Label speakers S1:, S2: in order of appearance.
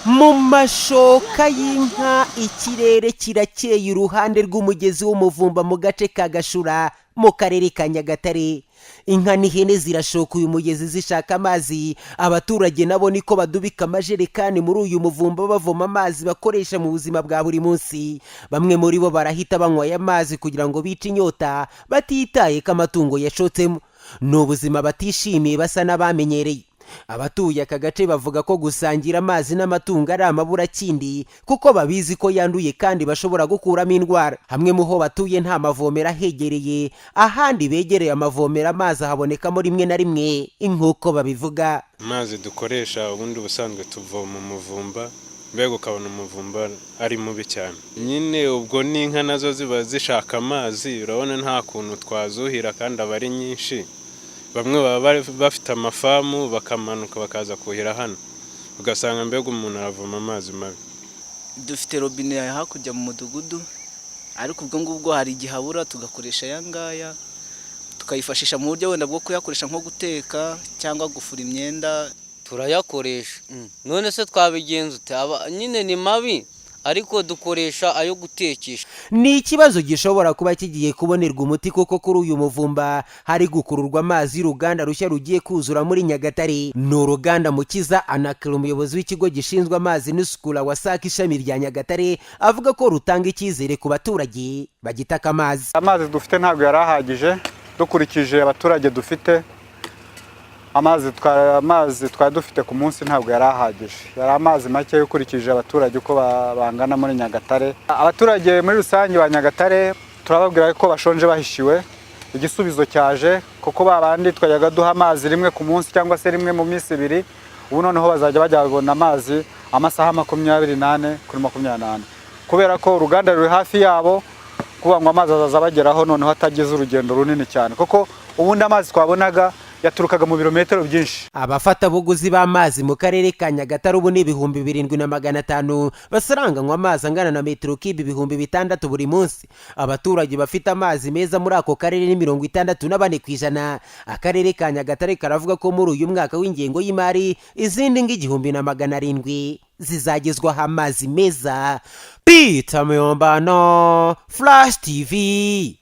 S1: mu mashoka y'inka ikirere kirakeye iruhande rw'umugezi w'umuvumba mu gace ka Gashura mu karere ka Nyagatare. Inka n'ihene zirashoka uyu mugezi zishaka amazi, abaturage nabo niko badubika amajerekani muri uyu muvumba bavoma amazi bakoresha mu buzima bwa buri munsi. Bamwe muri bo barahita banywa aya mazi kugira ngo bice inyota batitaye ko amatungo yashotsemo. Ni ubuzima batishimiye basa n'abamenyereye. Abatuye aka gace bavuga ko gusangira amazi n'amatungo ari amaburakindi kuko babizi ko yanduye kandi bashobora gukuramo indwara. Hamwe mu ho batuye nta mavomera hegereye, ahandi begereye amavomera amazi habonekamo rimwe na rimwe nk'uko babivuga.
S2: Amazi dukoresha ubundi ubusanzwe tuvoma umuvumba, mbega ukabona umuvumba ari mubi cyane. Nyine ubwo n'inka nazo ziba zishaka amazi, urabona nta kuntu twazuhira kandi aba ari nyinshi. Bamwe baba bafite amafamu bakamanuka bakaza kuhira hano, ugasanga mbega umuntu aravoma amazi mabi.
S3: Dufite robine hakurya mu mudugudu, ariko ubwo ngubwo hari igihe habura tugakoresha aya ngaya, tukayifashisha mu buryo wenda bwo kuyakoresha nko guteka cyangwa gufura imyenda.
S4: Turayakoresha. None se twabigenza ute? Nyine ni mabi, ariko dukoresha ayo gutekesha.
S1: Ni ikibazo gishobora kuba kigiye kubonerwa umuti kuko kuri uyu muvumba hari gukururwa amazi y'uruganda rushya rugiye kuzura muri Nyagatare. Ni uruganda Mukiza Anakira, umuyobozi w'ikigo gishinzwe amazi n'isukura WASAC ishami rya Nyagatare, avuga ko rutanga icyizere ku baturage bagitaka amazi.
S5: Amazi dufite ntabwo yarahagije dukurikije abaturage dufite. Amazi twari dufite ku munsi ntabwo yarahagije, yari amazi make ukurikije abaturage uko bangana muri Nyagatare. Abaturage muri rusange ba Nyagatare turababwira ko bashonje bahishiwe. Igisubizo cyaje kuko babandi twayaga duha amazi rimwe ku munsi cyangwa se rimwe mu minsi ibiri, ubu noneho bazajya bajya babona amazi amasaha 28 kuri 28, kubera ko uruganda ruri hafi yabo, kuba ngo amazi azaza bageraho noneho atagize urugendo runini cyane, kuko ubundi amazi twabonaga yaturukaga mu birometero byinshi.
S1: Abafatabuguzi b'amazi mu karere ka Nyagatare ubu ni 7,500 basaranganywa amazi angana na metero kibi 6,000 buri munsi. Abaturage bafite amazi meza muri ako karere ni 64%. Akarere ka Nyagatare karavuga ko muri uyu mwaka w'ingengo y'imari izindi ng'1,700 zizagezwaho amazi meza. Peter Muyombano, Flash TV.